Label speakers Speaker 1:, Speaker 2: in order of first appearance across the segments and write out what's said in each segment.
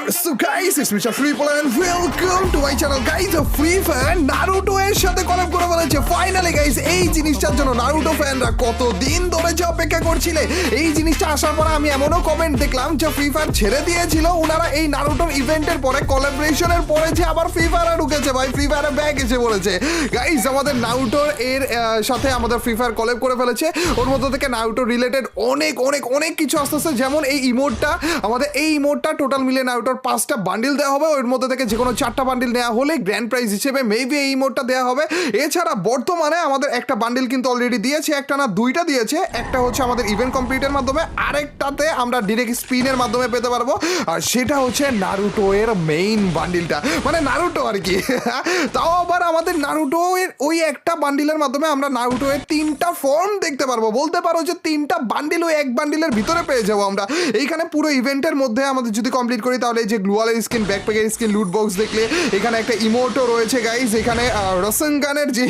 Speaker 1: So guys, it's Mr. Freeple and welcome to my channel guys. Free Fire Naruto এর সাথে কলাব করে বলেছে finally guys এই জিনিসটার জন্য নারুটো ফ্যানরা কতদিন ধরে যে অপেক্ষা করছিলে। এই জিনিসটা আসার পরে আমি এমনও কমেন্ট দেখলাম যে ফ্রি ফায়ার ছেড়ে দিয়েছিল ওনারা এই নারুটোর ইভেন্টের পরে কোলাবোরেশনের পরে যে আবার ফ্রি ফায়ারে ঢুকেছে ভাই, ফ্রি ফায়ারে ব্যাক এসে বলেছে গাইস। আমাদের নারুটোর এর সাথে আমাদের ফ্রি ফায়ার কলাব করে ফেলেছে। ওর মধ্যে থেকে নারুটো রিলেটেড অনেক অনেক অনেক কিছু আসতেছে, যেমন এই ইমোটটা, আমাদের এই ইমোটটা টোটাল মিলে নারুটোর 5টা বান্ডিল দেওয়া হবে। ওর মধ্যে থেকে যে কোনো 4টা বান্ডিল নেওয়া হলে গ্র্যান্ড প্রাইজ হিসেবে মেবি এই ইমোটটা দেওয়া হবে। এছাড়া বর্তমানে আমাদের একটা বান্ডিল কিন্তু অলরেডি দিয়েছে, একটা না দুইটা দিয়েছে। একটা হচ্ছে আমাদের ইভেন্ট কমপ্লিটের মাধ্যমে, আরেকটাতে আমরা ডিরেক্ট স্পিনের মাধ্যমে পেতে পারবো, আর সেটা হচ্ছে নারুটো এর মেইন বান্ডিলটা, মানে নারুটো আর কি। তাও আবার আমাদের নারুটো এর ওই একটা বান্ডিলের মাধ্যমে আমরা নারুটো এর 3টা ফর্ম দেখতে পারবো। বলতে পারো যে 3টা বান্ডিল ওই এক বান্ডিলের ভিতরে পেয়ে যাবো আমরা। এইখানে পুরো ইভেন্টের মধ্যে আমাদের যদি কমপ্লিট করি তাহলে এই যে গ্লুয়ালের স্কিন, ব্যাকপ্যাকের স্কিন, লুট বক্স দেখলে এখানে একটা ইমোটও রয়েছে গাইস। এখানে রসেনগানের যে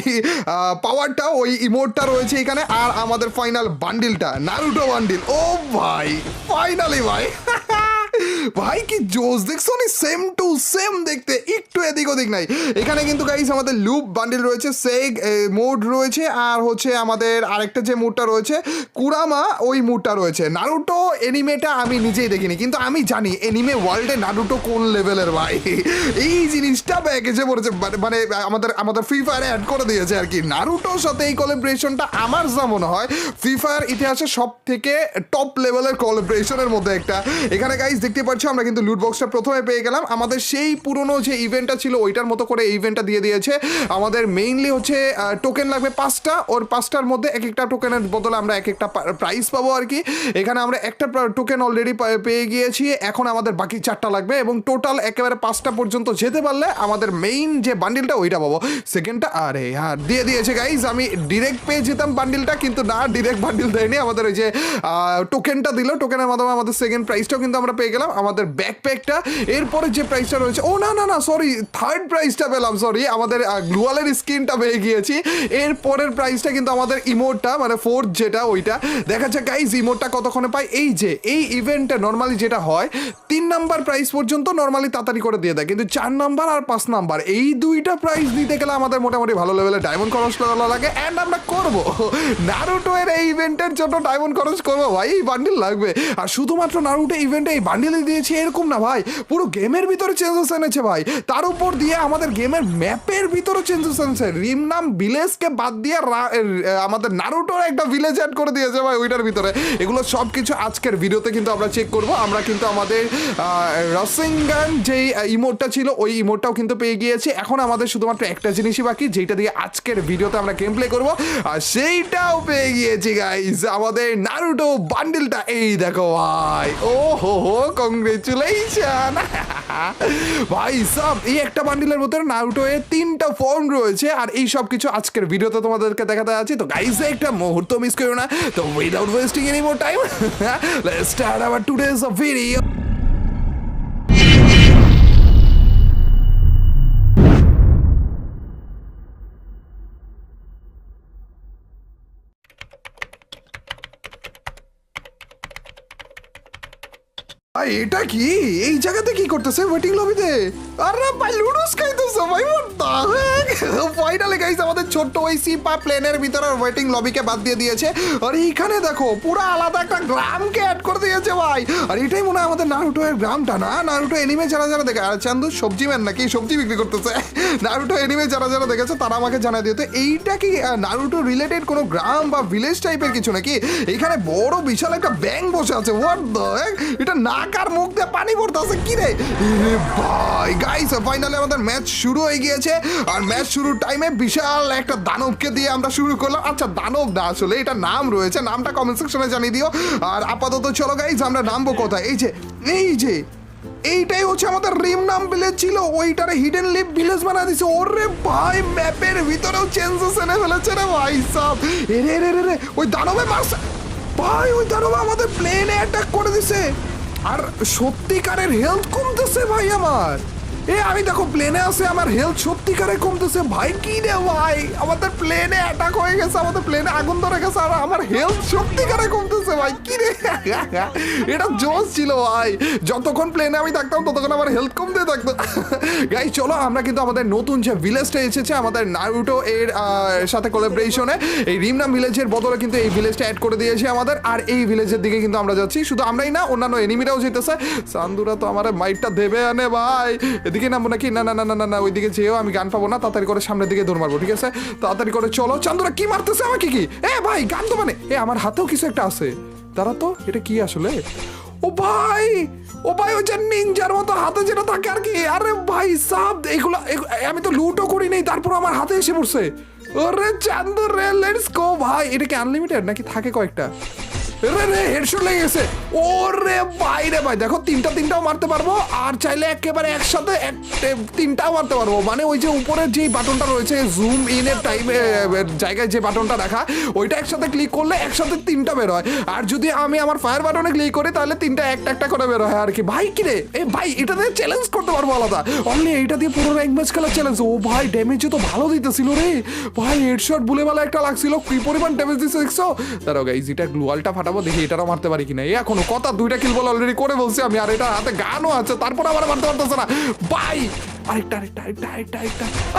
Speaker 1: পাওয়ারটা ওই ইমোটটা রয়েছে এখানে, আর আমাদের ফাইনাল বান্ডিলটা নারুটো বান্ডিল। ও ভাই ফাইনালি ভাই ভাই কি জোস দেখছো নি, সেম টু সেম দেখতে, একটু এদিক ওদিক নাই। এখানে কিন্তু গাইস আমাদের লুপ বান্ডিল রয়েছে, সেগ মোড রয়েছে, আর হচ্ছে আমাদের আরেকটা যে মুডটা রয়েছে কুরামা, ওই মুডটা রয়েছে। নারুটো এনিমেটা আমি নিজেই দেখিনি, কিন্তু আমি জানি এনিমে ওয়ার্ল্ডে নারুটো কোন লেভেলের ভাই। এই জিনিসটা ব্যাকেজে পড়েছে, মানে আমাদের ফ্রি ফায়ারে অ্যাড করে দিয়েছে আর কি। নারুটোর সাথে এই কোলাবোরেশনটা আমার যা মনে হয় ফ্রি ফায়ার ইতিহাসে সব থেকে টপ লেভেলের কোলাবোরেশনের মধ্যে একটা। এখানে গাইস দেখতে পাচ্ছ আমরা কিন্তু লুট বক্সটা প্রথমে পেয়ে গেলাম। আমাদের সেই পুরনো যে ইভেন্টটা ছিল ওইটার মতো করে এই ইভেন্টটা দিয়ে দিয়েছে। আমাদের মেইনলি হচ্ছে টোকেন লাগবে 5টা, ওর 5টার মধ্যে এক একটা টোকেনের বদলে আমরা এক একটা প্রাইস পাবো আর কি। এখানে আমরা একটা টোকেন অলরেডি পেয়ে গিয়েছি, এখন আমাদের বাকি 4টা লাগবে, এবং টোটাল একেবারে 5টা পর্যন্ত যেতে পারলে আমাদের মেইন যে বান্ডিলটা ওইটা পাবো। সেকেন্ডটা আরে হ্যাঁ দিয়ে দিয়েছে গাইজ। আমি ডিরেক্ট পেয়ে যেতাম বান্ডিলটা, কিন্তু না, ডিরেক্ট বান্ডিল দেয়নি, আমাদের ওই যে টোকেনটা দিল, টোকেনের মাধ্যমে আমাদের সেকেন্ড প্রাইসটাও কিন্তু আমরা পেয়ে গেলাম। আমাদের ব্যাকপ্যাকটা, এরপরে যে প্রাইসটা রয়েছে, ও না না না সরি, থার্ড প্রাইসটা পেলাম, সরি, আমাদের গ্লুয়ালের স্কিনটা পেয়ে গিয়েছি। এরপরের প্রাইসটা কিন্তু আমাদের ইমোটটা, মানে ফোর্থ যেটা ওইটা দেখা যাচ্ছে গাইজ। ইমোটটা কতক্ষণে পাই, এই যে এই ইভেন্টে নর্মালি যেটা হয় 3 নাম্বার প্রাইস পর্যন্ত নর্মালি তাড়াতাড়ি করে দিয়ে দেয়, কিন্তু 4 নাম্বার আর 5 নাম্বার এই দুইটা প্রাইস দিতে গেলে আমাদের মোটামুটি ভালো লেভেলে ডায়মন্ড খরচ করা লাগে। অ্যান্ড আমরা করবো নারুটো এর এই ইভেন্টের জন্য ডায়মন্ড খরচ করবো ভাই, এই বান্ডিল লাগবে। আর শুধুমাত্র নারুটো ইভেন্টে এই বান্ডিলে দিয়েছে এরকম না ভাই, পুরো গেমের ভিতরে চেঞ্জেস এনেছে ভাই। তার উপর দিয়ে আমাদের গেমের ম্যাপের ভিতরে চেঞ্জেস এনেছে। রিমনাম ভিলেজকে বাদ দিয়ে আমাদের নারুটোর একটা ভিলেজ অ্যাড করে দিয়েছে ভাই ওইটার ভিতরে। এগুলো সব কিছু আজকের ভিডিওতে কিন্তু আমরা চেক করবো। আমরা কিন্তু আমাদের রসেনগান যেই ইমোটটা ছিল ওই ইমোটটাও কিন্তু পেয়ে গিয়েছি। এখন আমাদের শুধুমাত্র একটা জিনিসই বাকি, যেটা দিয়ে আজকের ভিডিওতে আমরা গেম প্লে করবো, আর সেইটাও পেয়ে গিয়েছি গাইস, আমাদের নারুটো বান্ডিলটা। এই দেখো ভাই, ও হো হো, কংগ্রেচুলেশন ভাই সব। এই একটা বান্ডিলের মধ্যে নারুটো এর 3টা ফর্ম রয়েছে, আর এই সব কিছু আজকের ভিডিওতে তোমাদেরকে দেখাতে যাচ্ছি। তো গাইস একটা মুহূর্ত মিস করো না, তো without wasting any more time let's start our today's video. এটা কি এই জায়গাতে কি করতেছে ওয়েটিং লবিতে? আরে ভাই লুডোস খাইতেছে ভাই, ফাইনালি গাইস আমাদের ছোট্ট ওই সিপা প্লেনের ভিতরে ওয়েটিং লবিকে বাদ দিয়ে দিয়েছে। আর এইখানে দেখো পুরো আলাদা একটা গ্রামকে অ্যাড করে দিয়েছে ভাই। আর এটাই মনে হয় আমাদের নারুটো এর গ্রামটা, না? নারুটো এনিমে যারা যারা দেখে, আর চান্দু সবজি ম্যান নাকি সবজি বিক্রি করতেছে। নারুটো এনিমে যারা যারা দেখেছে তারা আমাকে জানাই দিও তো এইটা কি নারুটো রিলেটেড কোনো গ্রাম বা ভিলেজ টাইপের কিছু নাকি? এইখানে বড় বিশাল একটা ব্যাং বসে আছে, হোয়াট দ্য হেক, এটা নাকার মুখ দিয়ে পানি পড়তেছে কি রে ভাই। গাইস ফাইনালি আমাদের ম্যাচ শুরু হয়ে গিয়েছে, আর ম্যাচ শুরুর টাইমে বিশাল একটা দানবকে দিয়ে আমরা শুরু করলাম। আচ্ছা দানব না, আসলে এটা নাম রয়েছে, নামটা কমেন্ট সেকশনে জানিয়ে দিও। আর আপাতত চলো গাইস আমরা নামবো কোথায়, এই যে এইটাই হচ্ছে আমাদের রিমনাম ভিলেজ ছিল, ওইটারে হিডেন লিভ ভিলেজ বানা দিছে। ওরে ভাই ম্যাপের ভিতরেও চেঞ্জেস এনে ফেলেছে রে ভাই সব। এরে রে রে রে ওই দানবে মারছে ভাই, ওই দানবে আমাদের প্লেনে অ্যাটাক করে দিছে, আর সত্যিকারের হেলথ কমতেছে ভাই আমার। আমি দেখো প্লেনে আছে, আমার হেলথ সত্যিকারে কমতেছে ভাই। কি রে ভাই, আমাদের প্লেনে অ্যাটাক হয়ে গেছে, আমাদের প্লেনে আগুন ধরে গেছে আর আমার হেলথ সত্যিকারে কমতেছে ভাই। কি রে এটা জোশ ছিল ভাই, যতক্ষণ প্লেনে আমি থাকতাম ততক্ষণ আমার হেলথ কমতে থাকতো। গাইস চলো আমরা কিন্তু আমাদের নতুন যে ভিলেজটা এসেছে আমাদের নারুটো এর সাথে কোলাবোরেশনে, এই রিমনাম ভিলেজের বদলে কিন্তু এই ভিলেজটা অ্যাড করে দিয়েছে আমাদের। আর এই ভিলেজের দিকে কিন্তু আমরা যাচ্ছি, শুধু আমরাই না অন্যান্য এনিমিরাও যেতেছে। চান্দুরা তো আমার মাইটটা দেবে আনে ভাই, এদিকে নামবো নাকি? না না না না না, ওইদিকে যেও আমি গান পাবো না, তাড়াতাড়ি করে সামনের দিকে দৌড় মারবো, ঠিক আছে? তাড়াতাড়ি করে চলো। চান্দুরা কি মারতেছে আমাকে? কি ভাই গান তো মানে আমার হাতেও কিছু একটা আছে, তারা তো এটা কি আসলে? ও ভাই ওই যে নিনজার মতো হাতে যেটা থাকে আর কি। আরে ভাই সাব এগুলো আমি তো লুটও করি নাই, তারপর আমার হাতে এসে পড়ছে। ওরে চান্দু রে, লেটস গো ভাই। এটা কি আনলিমিটেড নাকি থাকে কয়েকটা? রে হেডশট লেগে গেছে। ওরে ভাই রে ভাই, দেখো তিনটাও মারতে পারবো, আর চাইলে একেবারে একসাথে তিনটাও মারতে পারবো। মানে ওই যে উপরের যে বাটনটা রয়েছে জুম ইনের টাইমে জায়গায় যে বাটনটা রাখা, ওইটা একসাথে ক্লিক করলে একসাথে তিনটা বের হয়। আর যদি আমি আমার ফায়ার বাটনে ক্লিক করি তাহলে তিনটা একটা করে বের হয় আর কি। ভাই কি রে ভাই, এটা দিয়ে চ্যালেঞ্জ করতে পারবো আলাদা, অনলি এইটা দিয়ে পুরো র্যাঙ্ক ম্যাচ খেলার চ্যালেঞ্জ। ও ভাই ড্যামেজও তো ভালো দিতেছিল রে ভাই, হেডশট বলে বেলা একটা লাগছিল, কি পরিমাণ ড্যামেজ দিচ্ছে দেখছো? দাঁড়াও গাইস, এটা গ্লুয়ালটা ফাটাবো, দেখি এটারও মারতে পারি কিনা। এখনো কথা 2টা কিল বল অলরেডি করে বলছি আমি, আর এটা হাতে গানও আছে, তারপর আবার মারতে পারতেছে না ভাই। আরেকটা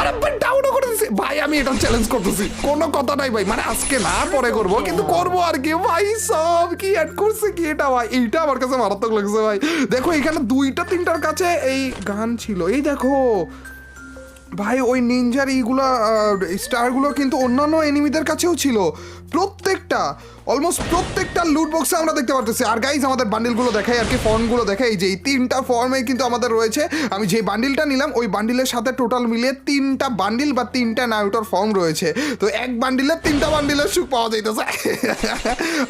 Speaker 1: আরে ভাই ডাউনও করে দিছি ভাই। আমি এটা চ্যালেঞ্জ করতেছি, কোনো কথা নাই ভাই, মানে আজকে না পরে করবো, কিন্তু করবো আর কি ভাই। সব কি অ্যাড করছে কি এটা ভাই, এইটা আমার কাছে মারাত্মক লাগছে ভাই। দেখো এখানে 2-3টার কাছে এই গান ছিল, এই দেখো ভাই ওই নিনজার এইগুলা স্টারগুলো কিন্তু অন্যান্য এনিমিদের কাছেও ছিল, অলমোস্ট প্রত্যেকটা লুট বক্সে আমরা দেখতে পারতেছি। আর গাইজ আমাদের বান্ডিলগুলো দেখাই আর কি, ফর্মগুলো দেখাই, যে এই 3টা ফর্মে কিন্তু আমাদের রয়েছে। আমি যে বান্ডিলটা নিলাম ওই বান্ডিলের সাথে টোটাল মিলিয়ে 3টা বান্ডিল বা 3টা নারুটোর ফর্ম রয়েছে। তো এক বান্ডিলে 3টা বান্ডিলের সুখ পাওয়া যাইতেছে।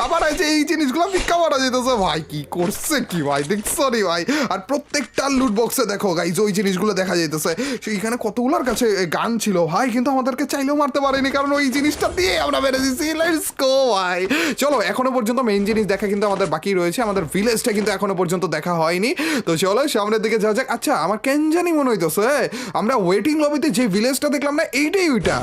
Speaker 1: আবার আছে এই জিনিসগুলো ভিক্ষা করা যেতেছে ভাই। কি করছে কি ভাই, দেখছো রে ভাই? আর প্রত্যেকটা লুট বক্সে দেখো গাইজ ওই জিনিসগুলো দেখা যাইতেছে। এখানে কতগুলোর কাছে গান ছিল ভাই, কিন্তু আমাদেরকে চাইলেও মারতে পারেনি, কারণ ওই জিনিসটা দিয়ে আমরা বেড়ে দিচ্ছি। লেটস গো ভাই। চলো এখনো পর্যন্ত মেইন জিনিস দেখা কিন্তু আমাদের বাকি রয়েছে, আমাদের ভিলেজটা কিন্তু এখনো পর্যন্ত দেখা হয়নি। তো চলো সামনের দিকে যাওয়া যাক। আচ্ছা আমার কেন জানি মনে হইতেছে আমরা ওয়েটিং লবিতে যে ভিলেজটা দেখলাম না, এইটাই ওইটা।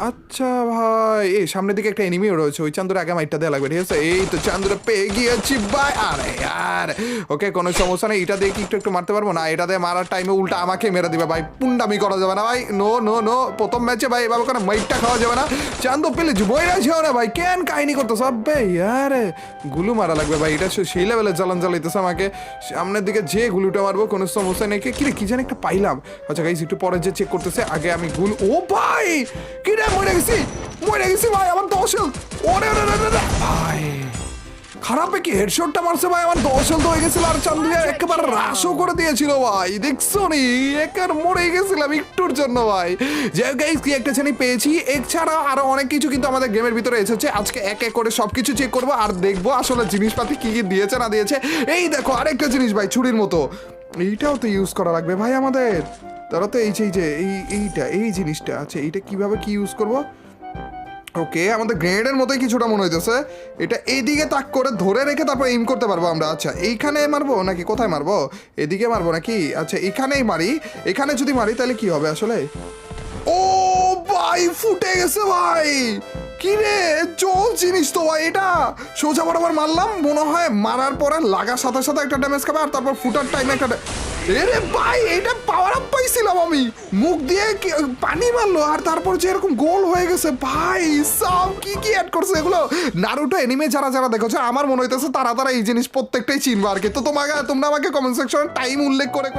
Speaker 1: আচ্ছা ভাই এই সামনের দিকে একটা এনিমিও রয়েছে, ওই চান্দুরা আগে মাইটটা দেওয়া লাগবে, ঠিক আছে? এই তো চান্দুরা পেয়ে গিয়েছি ভাই। আরে আর ওকে কোনো সমস্যা নেই, এটা দিয়ে কি একটু মারতে পারবো না? এটা দিয়ে মারার টাইমে উল্টা আমাকে মেরে দিবে ভাই, পুন্ডামি করা যাবে না ভাই। নো নো নো, প্রথম ম্যাচে ভাই এভাবে কোনো মাইটটা খাওয়া যাবে না। চান্দু পেলে বইরা ছিল না ভাই, কেন কাহিনী করতো সব ভাই? আরে গুলু মারা লাগবে ভাই, এটা সেই লেভেলে জ্বালান জ্বালাইতেছে আমাকে। সামনের দিকে যে গুলুটা মারবো কোনো সমস্যা নেই। কি জানি একটা পাইলাম। আচ্ছা গাইস একটু পরে যে চেক করতেছে, আগে আমি গুলু। ও ভাই কি রে, মরে গেছি ভাই, আমার 10 হেলথ। ওরে ভাই খারাপে কি হেডশটটা মারছে ভাই, আমার 10 হেলথ হয়ে গেছিল, আর চান্দুয়া একেবারে রাশও করে দিয়েছিল ভাই, দেখছো নি? একের মরে গেছিলাম একটুর জন্য ভাই। যে গাইস কি একটা জানি পেয়েছি, এছাড়া আরো অনেক কিছু কিন্তু আমাদের গেমের ভিতরে এসেছে। আজকে এক এক করে সবকিছু চেক করবো আর দেখবো আসলে জিনিসপাতি কি কি দিয়েছে না দিয়েছে। এই দেখো আরেকটা জিনিস ভাই, ছুরির মতো, এইটাও তো ইউজ করা লাগবে ভাই আমাদের। তারা তো এই জিনিসটা আছে, এইটা কিভাবে কি ইউজ করবো? ওকে আমাদের গ্রেনেডের মতোই কিছুটা মনে হইতেছে। এটা এইদিকে তাক করে ধরে রেখে তারপর এইম করতে পারবো আমরা। আচ্ছা এইখানে মারবো নাকি কোথায় মারবো? এদিকে মারবো নাকি? আচ্ছা এখানেই মারি, এখানে যদি মারি তাহলে কি হবে আসলে? ও ভাই ফুটে গেছে ভাই, কি রে জল জিনিস তো ভাই। এটা সোজা বরাবর মারলাম, মনে হয় মারার পরে লাগার সাথে সাথে একটা ড্যামেজ খাবে, আর তারপর ফুটার টাইমে একটা এরে ভাই এটা পাওয়ার আপ পাইছিলাম আমি, মুখ দিয়ে পানি মারলো আর তারপর যে এরকম গোল হয়ে গেছে ভাই। সব কি অ্যাড করছে এগুলো? নারুটো এনিমে যারা দেখেছো আমার মনে হইতেছে তারা এই জিনিস প্রত্যেকটাই চিনবে আর কি। তো তোমরা আমাকে কমেন্ট সেকশনে টাইম উল্লেখ করে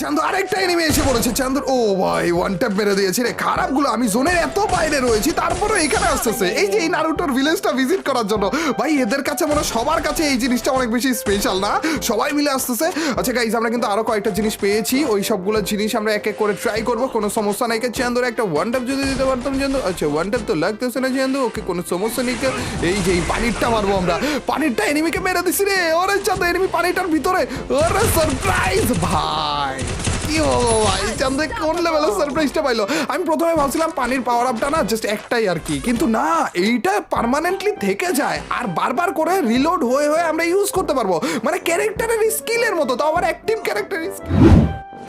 Speaker 1: চান্দু আরেকটা এনিমি এসে পড়েছে। চান্দুর ও ভাই ওয়ান ট্যাপ মেরে দিয়েছে রে। খারাপগুলো আমি জোনের এত বাইরে রয়েছি তারপরে এখানে আসতেছে এই যে এই নারুটোর ভিলেজটা ভিজিট করার জন্য ভাই। এদের কাছে মনে সবার কাছে এই জিনিসটা অনেক বেশি স্পেশাল না, সবাই মিলে আসতেছে। আচ্ছা গাইজ আমরা কিন্তু আরো কয়েকটা জিনিস পেয়েছি, ওই সবগুলো জিনিস আমরা এক এক করে ট্রাই করবো, কোনো সমস্যা নাই। চান্দুর একটা ওয়ান ট্যাপ যদি দিতে পারতাম চান্দু। আচ্ছা ওয়ান ট্যাপ তো লাগতেছে না চান্দু, ওকে কোনো সমস্যা নেই। এই যে এই পানিরটা মারবো আমরা, পানিরটা এনিমিকে মেরে দিছি রে। ওরে চান্দু এনিমি পানিটার ভিতরে, ওরে সারপ্রাইজ ভাই। কি হলো ভাই, চান্দু কোন লেভেলের সারপ্রাইজটা পাইলো? আমি প্রথমে ভাবছিলাম পানির পাওয়ার আপটা না জাস্ট একটাই আর কি, কিন্তু না এইটা পার্মানেন্টলি থেকে যায় আর বারবার করে রিলোড হয়ে আমরা ইউজ করতে পারবো, মানে ক্যারেক্টারের স্কিলের মতো। তো আবার অ্যাক্টিভ ক্যারেক্টারের স্কিল।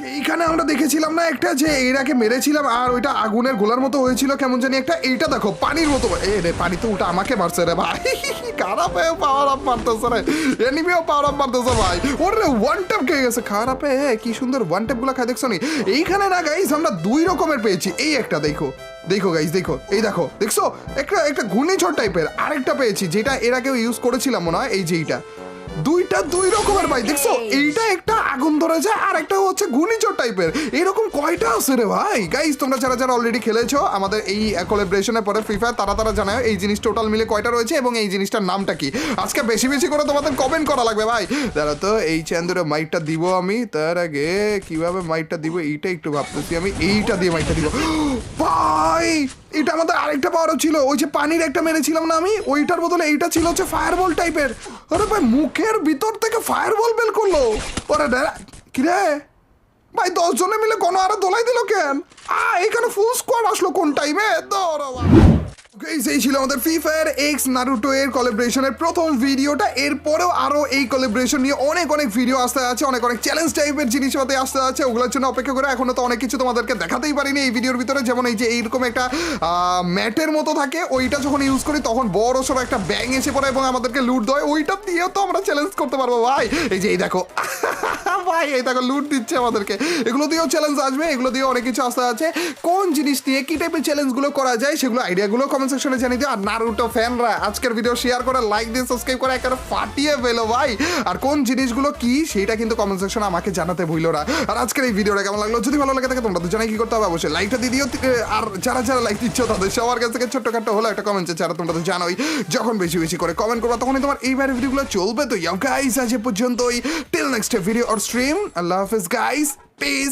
Speaker 1: এইখানে আমরা দেখেছিলাম না একটা যে এরাকে মেরেছিলাম আর ওইটা আগুনের গোলার মতো হয়েছিল কেমন জানি একটা, এইটা দেখো পানির মতো, এ রে পানি তো ওটা আমাকে মারছে রে ভাই, খারাপে পাওয়ার আপ মারতেছে রে, এনিমিও পাওয়ার আপ মারতেছে ভাই, ওরে ওয়ান ট্যাপ খেয়ে গেছে, খারাপে কি সুন্দর ওয়ান ট্যাপ গুলো খায় দেখছো নি। এইখানে না গাইস আমরা দুই রকমের পেয়েছি, এই একটা দেখো দেখো গাইস দেখো, এই দেখো দেখছো একটা একটা ঘূর্ণিঝড় টাইপের, আরেকটা পেয়েছি যেটা এর আগেও ইউজ করেছিলাম মনে হয়, এই যে এইটা, দুইটা দুই রকমের ভাই দেখছো, এইটা একটা আগুন ধরে যায় আর একটা হচ্ছে ঘূর্ণিঝড় টাইপের, এরকম কয়টা আছে রে ভাই। গাইস তোমরা যারা যারা অলরেডি খেলেছো আমাদের এই কোলাবোরেশনের পরে ফ্রি ফায়ার, তারা তারা জানাও এই জিনিস টোটাল মিলে কয়টা রয়েছে এবং এই জিনিসটার নামটা কি। আজকে বেশি বেশি করে তোমাদের কমেন্ট করা লাগবে ভাই। দাঁড়া তো এই চ্যান্দুরে মাইকটা দিব আমি, তার আগে কিভাবে মাইকটা দিব এইটা একটু ভাবতেছি আমি, এইটা দিয়ে মাইকটা দিব ভাই। এটা আমাদের আরেকটা পাওয়ারও ছিল, ওই যে পানির একটা মেরেছিলাম না আমি, ওইটার বদলে এইটা ছিল হচ্ছে ফায়ারবল টাইপের। আরে ভাই মুখের ভিতর থেকে ফায়ারবল বের করলো, ওরে কি রে ভাই 10 জনে মিলে কোনো আরো দোলাই দিল কেন? এখানে ফুল স্কোয়াড আসলো কোন টাইমে? এই ছিল আমাদের ফ্রি ফায়ার এক্স নারুটো এর কোলাবোরেশনের প্রথম ভিডিওটা। এরপরেও আরো এই কোলাবোরেশন নিয়ে অনেক অনেক ভিডিও আসতে আছে, অনেক অনেক চ্যালেঞ্জ টাইপের জিনিসপাতি আসতে আছে, ওগুলোর জন্য অপেক্ষা করে। এখনো তো অনেক কিছু তোমাদেরকে দেখাতেই পারিনি এই ভিডিওর ভিতরে, যেমন এই যে এইরকম একটা ম্যাটের মতো থাকে, ওইটা যখন ইউজ করি তখন বড় সড়ো একটা ব্যাং এসে পড়ে এবং আমাদেরকে লুট দেয়, ওইটা দিয়েও তো আমরা চ্যালেঞ্জ করতে পারবো ভাই। এই যে এই দেখো ভাই, এই দেখো লুট দিচ্ছে আমাদেরকে, এগুলো দিয়েও চ্যালেঞ্জ আসবে, এগুলো দিয়েও অনেক কিছু আসতে আছে। কোন জিনিস নিয়ে কি টাইপের চ্যালেঞ্জগুলো করা যায় সেগুলো আইডিয়াগুলো কমেন্ট সেকশনে জানিয়ে দিও। আর নারুটো ফ্যানরা আজকের ভিডিও শেয়ার করে লাইক দিয়ে সাবস্ক্রাইব করে একেবারে ফাটিয়ে ফেলো ভাই। আর কোন জিনিসগুলো কি সেটা কিন্তু কমেন্ট সেকশনে আমাকে জানাতে ভুলো না। আর আজকের এই ভিডিওটা কেমন লাগলো, যদি ভালো লাগে থাকে তোমরা তো জানাই কি করতে হবে, অবশ্যই লাইকটা দিয়ে দিও। আর যারা যারা লাইক দিচ্ছ তাদের সবার কাছ থেকে ছোট্টখাটো হলো একটা কমেন্ট চাই, তোমরা তো জানোই যখন বেশি বেশি করে কমেন্ট করবা তখনই তোমার এইবারের ভিডিওগুলো চলবে। তো ইয়া গাইস আজ এ পর্যন্তই, till next video or stream, আল্লাহ হাফেজ গাইস, পিস।